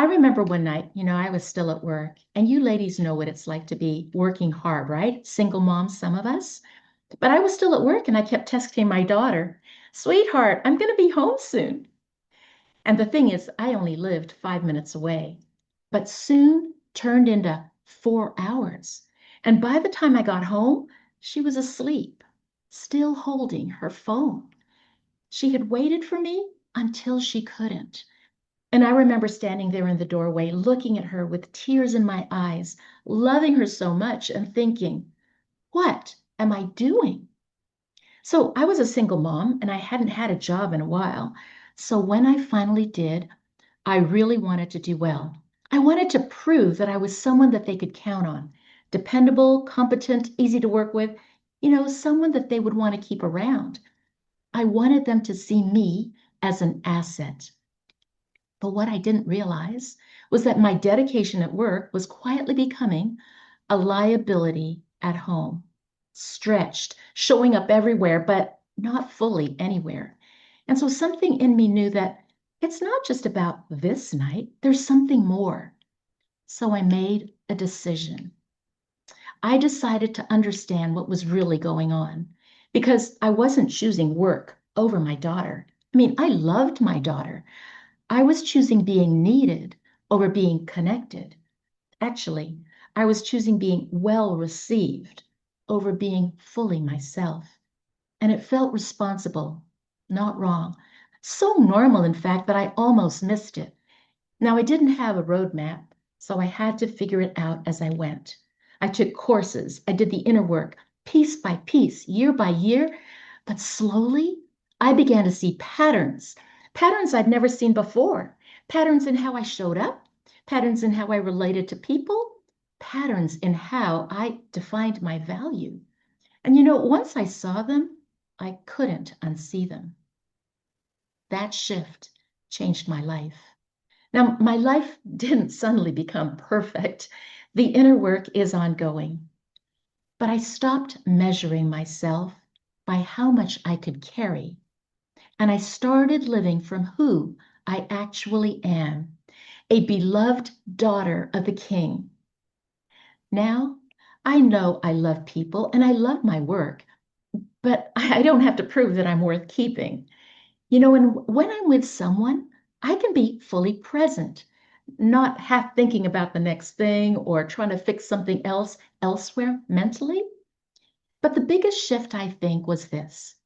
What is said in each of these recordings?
I remember one night, I was still at work, and you ladies know what it's like to be working hard, right? Single moms, some of us. But I was still at work and I kept texting my daughter, "Sweetheart, I'm going to be home soon." And the thing is, I only lived 5 minutes away, but soon turned into 4 hours. And by the time I got home, she was asleep, still holding her phone. She had waited for me until she couldn't. And I remember standing there in the doorway, looking at her with tears in my eyes, loving her so much and thinking, what am I doing? So I was a single mom and I hadn't had a job in a while. So when I finally did, I really wanted to do well. I wanted to prove that I was someone that they could count on, dependable, competent, easy to work with, someone that they would want to keep around. I wanted them to see me as an asset. But what I didn't realize was that my dedication at work was quietly becoming a liability at home, stretched, showing up everywhere, but not fully anywhere. And so something in me knew that it's not just about this night, there's something more. So I made a decision. I decided to understand what was really going on because I wasn't choosing work over my daughter. I mean, I loved my daughter. I was choosing being needed over being connected. Actually, I was choosing being well received over being fully myself. And it felt responsible, not wrong. So normal, in fact, that I almost missed it. Now, I didn't have a roadmap, so I had to figure it out as I went. I took courses, I did the inner work, piece by piece, year by year, but slowly I began to see patterns, patterns I'd never seen before, patterns in how I showed up, patterns in how I related to people, patterns in how I defined my value. And once I saw them, I couldn't unsee them. That shift changed my life. Now, my life didn't suddenly become perfect. The inner work is ongoing. But I stopped measuring myself by how much I could carry, and I started living from who I actually am, a beloved daughter of the King. Now, I know I love people and I love my work, but I don't have to prove that I'm worth keeping. And when I'm with someone, I can be fully present, not half thinking about the next thing or trying to fix something else elsewhere mentally. But the biggest shift, I think, was this.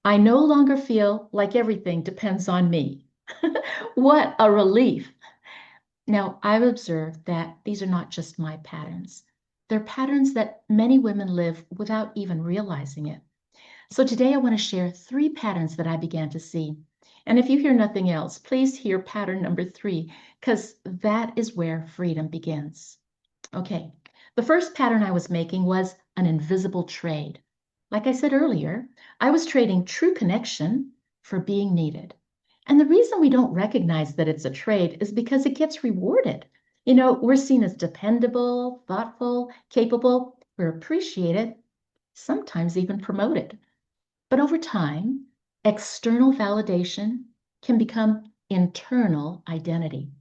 I no longer feel like everything depends on me. What a relief. Now, I've observed that these are not just my patterns. They're patterns that many women live without even realizing it. So today I want to share 3 patterns that I began to see. And if you hear nothing else, please hear pattern number 3, because that is where freedom begins. Okay, the first pattern I was making was an invisible trade. Like I said earlier, I was trading true connection for being needed. And the reason we don't recognize that it's a trade is because it gets rewarded. We're seen as dependable, thoughtful, capable, we're appreciated, sometimes even promoted. But over time, external validation can become internal identity.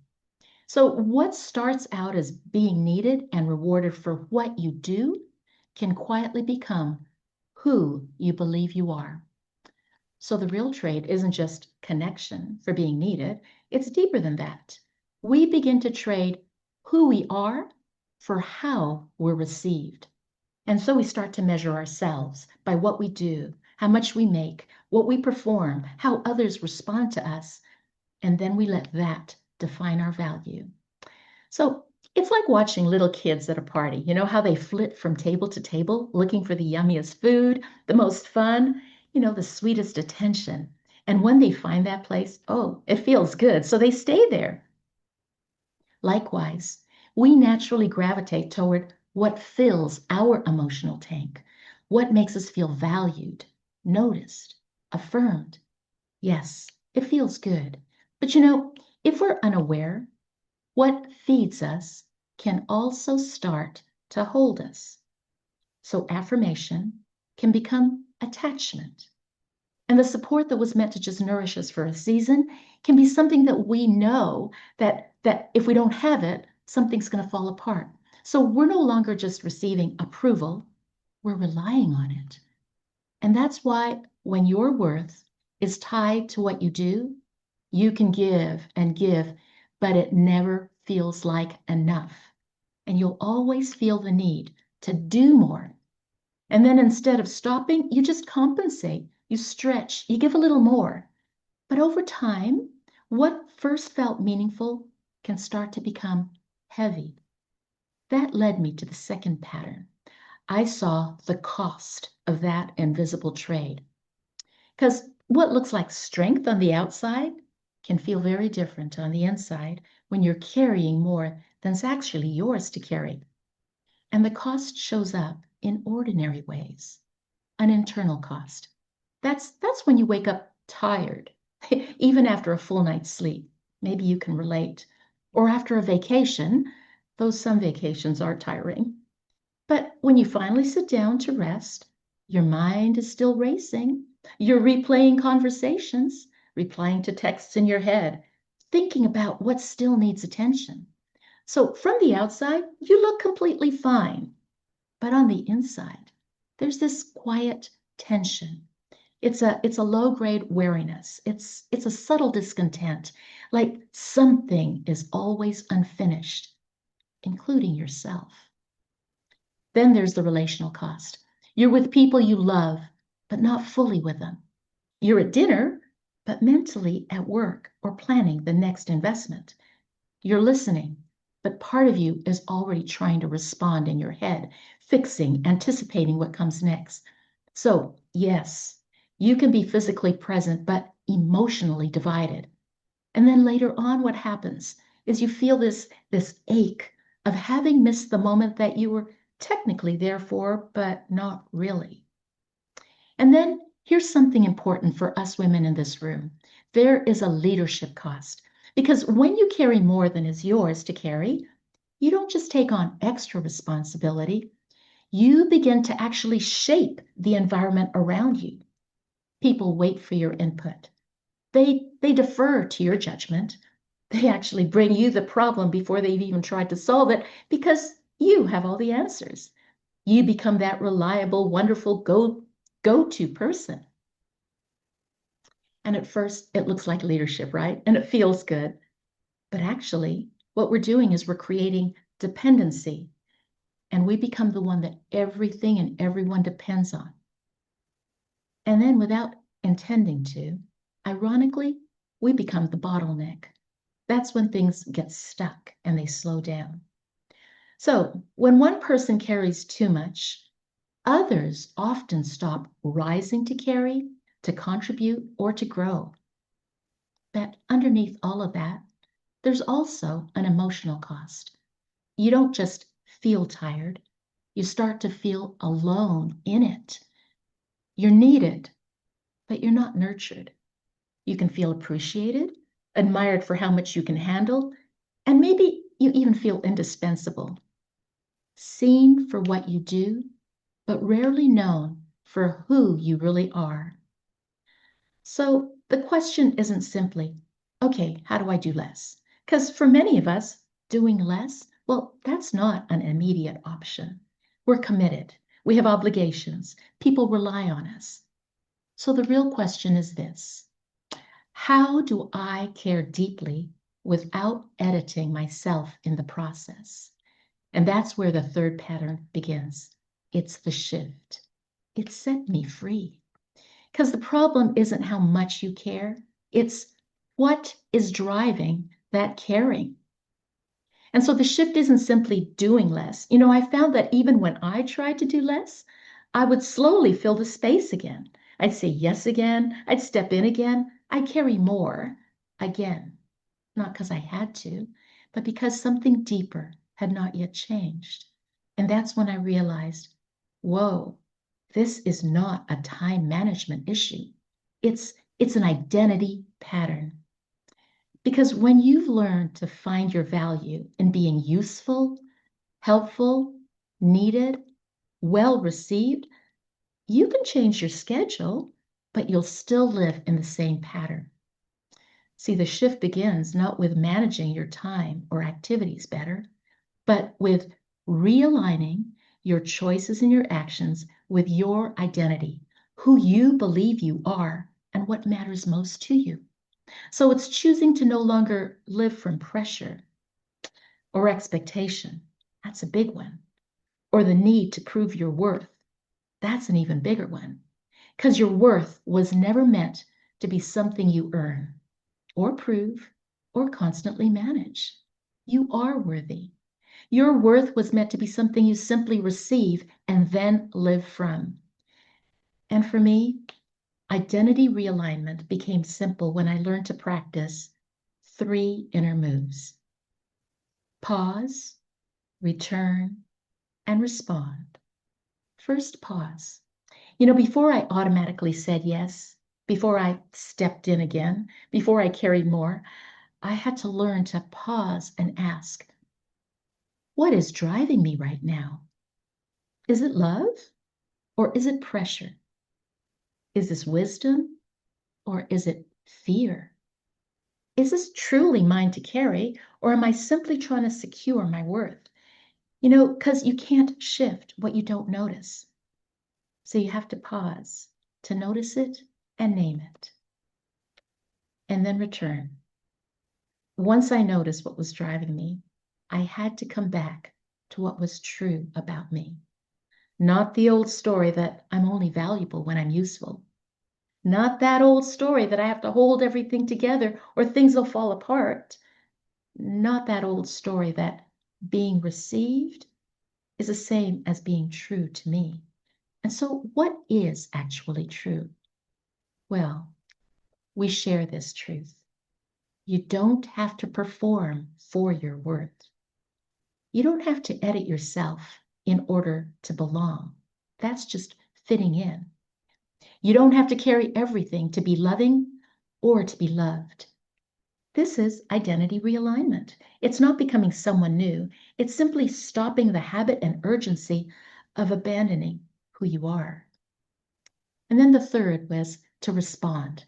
So, what starts out as being needed and rewarded for what you do can quietly become who you believe you are. So, the real trade isn't just connection for being needed, it's deeper than that. We begin to trade who we are for how we're received. And so we start to measure ourselves by what we do, how much we make, what we perform, how others respond to us. And then we let that define our value. So it's like watching little kids at a party. You know how they flit from table to table looking for the yummiest food, the most fun, the sweetest attention. And when they find that place, oh, it feels good. So they stay there. Likewise, we naturally gravitate toward what fills our emotional tank, what makes us feel valued, noticed, affirmed. Yes, it feels good. But if we're unaware, what feeds us can also start to hold us. So affirmation can become attachment. And the support that was meant to just nourish us for a season can be something that we know that if we don't have it, something's going to fall apart. So we're no longer just receiving approval, we're relying on it. And that's why when your worth is tied to what you do, you can give and give, but it never feels like enough. And you'll always feel the need to do more. And then instead of stopping, you just compensate, you stretch, you give a little more. But over time, what first felt meaningful can start to become heavy. That led me to the second pattern. I saw the cost of that invisible trade. Because what looks like strength on the outside can feel very different on the inside when you're carrying more than's actually yours to carry. And the cost shows up in ordinary ways, an internal cost. That's when you wake up tired, even after a full night's sleep. Maybe you can relate. Or after a vacation, though some vacations are tiring. But when you finally sit down to rest, your mind is still racing. You're replaying conversations, replying to texts in your head, thinking about what still needs attention. So from the outside, you look completely fine. But on the inside, there's this quiet tension. It's a low-grade weariness. It's a subtle discontent, like something is always unfinished, including yourself. Then there's the relational cost. You're with people you love, but not fully with them. You're at dinner, but mentally at work or planning the next investment. You're listening, but part of you is already trying to respond in your head, fixing, anticipating what comes next. So, yes, you can be physically present, but emotionally divided. And then later on, what happens is you feel this ache of having missed the moment that you were technically there for, but not really. And then here's something important for us women in this room. There is a leadership cost. Because when you carry more than is yours to carry, you don't just take on extra responsibility, you begin to actually shape the environment around you. People wait for your input. They defer to your judgment. They actually bring you the problem before they've even tried to solve it because you have all the answers. You become that reliable, wonderful go-to person. And at first, it looks like leadership, right? And it feels good. But actually, what we're doing is we're creating dependency, and we become the one that everything and everyone depends on. And then, without intending to, ironically, we become the bottleneck. That's when things get stuck and they slow down. So, when one person carries too much, others often stop rising to carry, to contribute, or to grow. But underneath all of that, there's also an emotional cost. You don't just feel tired, you start to feel alone in it. You're needed, but you're not nurtured. You can feel appreciated, admired for how much you can handle, and maybe you even feel indispensable. Seen for what you do, but rarely known for who you really are. So the question isn't simply, okay, how do I do less? Because for many of us, doing less, well, that's not an immediate option. We're committed. We have obligations. People rely on us. So the real question is this: how do I care deeply without editing myself in the process? And that's where the third pattern begins. It's the shift. It set me free. Because the problem isn't how much you care, it's what is driving that caring. And so the shift isn't simply doing less. I found that even when I tried to do less, I would slowly fill the space again. I'd say yes again, I'd step in again, I'd carry more again. Not because I had to, but because something deeper had not yet changed. And that's when I realized, whoa, this is not a time management issue. It's an identity pattern. Because when you've learned to find your value in being useful, helpful, needed, well received, you can change your schedule, but you'll still live in the same pattern. See, the shift begins not with managing your time or activities better, but with realigning your choices and your actions with your identity, who you believe you are, and what matters most to you. So it's choosing to no longer live from pressure or expectation. That's a big one. Or the need to prove your worth. That's an even bigger one. Because your worth was never meant to be something you earn or prove or constantly manage. You are worthy. Your worth was meant to be something you simply receive and then live from. And for me, identity realignment became simple when I learned to practice 3 inner moves: pause, return, and respond. First, pause. Before I automatically said yes, before I stepped in again, before I carried more, I had to learn to pause and ask, what is driving me right now? Is it love or is it pressure? Is this wisdom or is it fear? Is this truly mine to carry, or am I simply trying to secure my worth? Because you can't shift what you don't notice. So you have to pause to notice it and name it, and then return. Once I noticed what was driving me, I had to come back to what was true about me. Not the old story that I'm only valuable when I'm useful. Not that old story that I have to hold everything together or things will fall apart. Not that old story that being received is the same as being true to me. And so, what is actually true? Well, we share this truth. You don't have to perform for your worth. You don't have to edit yourself in order to belong. That's just fitting in. You don't have to carry everything to be loving or to be loved. This is identity realignment. It's not becoming someone new. It's simply stopping the habit and urgency of abandoning who you are. And then the third was to respond.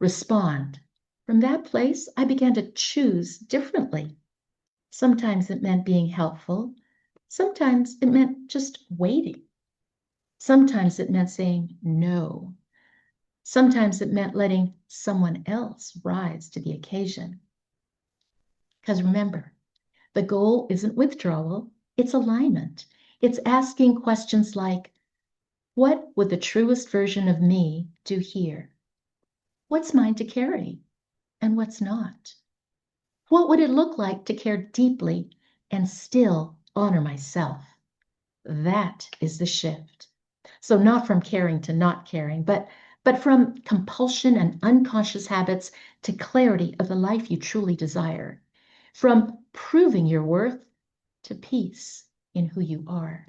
Respond. From that place, I began to choose differently. Sometimes it meant being helpful. Sometimes it meant just waiting. Sometimes it meant saying no. Sometimes it meant letting someone else rise to the occasion. Because remember, the goal isn't withdrawal, it's alignment. It's asking questions like, what would the truest version of me do here? What's mine to carry and what's not? What would it look like to care deeply and still honor myself? That is the shift. So not from caring to not caring, but from compulsion and unconscious habits to clarity of the life you truly desire. From proving your worth to peace in who you are.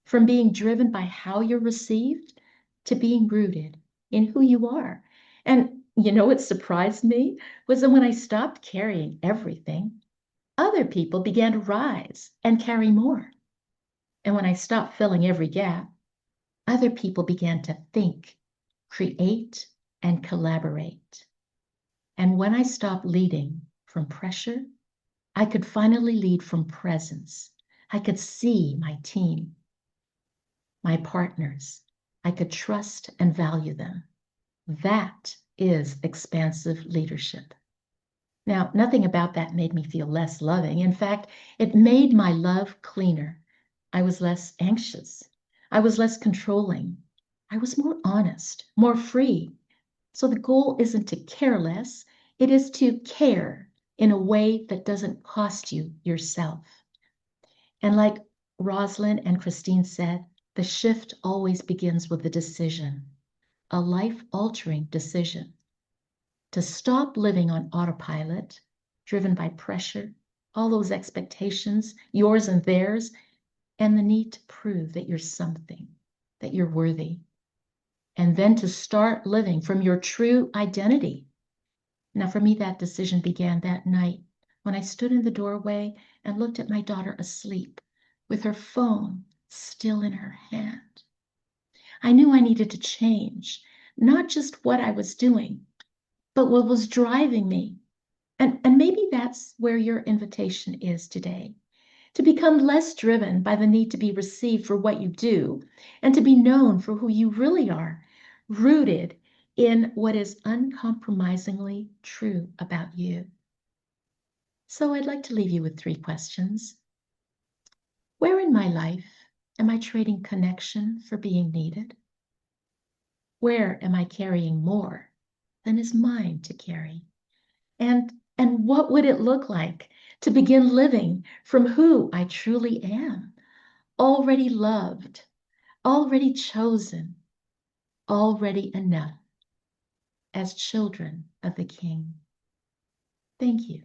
From being driven by how you're received to being rooted in who you are. And what surprised me was that when I stopped carrying everything, other people began to rise and carry more. And when I stopped filling every gap, other people began to think, create, and collaborate. And when I stopped leading from pressure, I could finally lead from presence. I could see my team, my partners. I could trust and value them. That is expansive leadership. Now, nothing about that made me feel less loving. In fact, it made my love cleaner. I was less anxious. I was less controlling. I was more honest, more free. So the goal isn't to care less, it is to care in a way that doesn't cost you yourself. And like Rosalind and Christine said, the shift always begins with a decision, a life-altering decision. To stop living on autopilot, driven by pressure, all those expectations, yours and theirs, and the need to prove that you're something, that you're worthy. And then to start living from your true identity. Now, for me, that decision began that night when I stood in the doorway and looked at my daughter asleep with her phone still in her hand. I knew I needed to change, not just what I was doing, but what was driving me. And maybe that's where your invitation is today, to become less driven by the need to be received for what you do and to be known for who you really are, rooted in what is uncompromisingly true about you. So I'd like to leave you with 3 questions. Where in my life am I trading connection for being needed? Where am I carrying more than is mine to carry? And what would it look like to begin living from who I truly am, already loved, already chosen, already enough as children of the King? Thank you.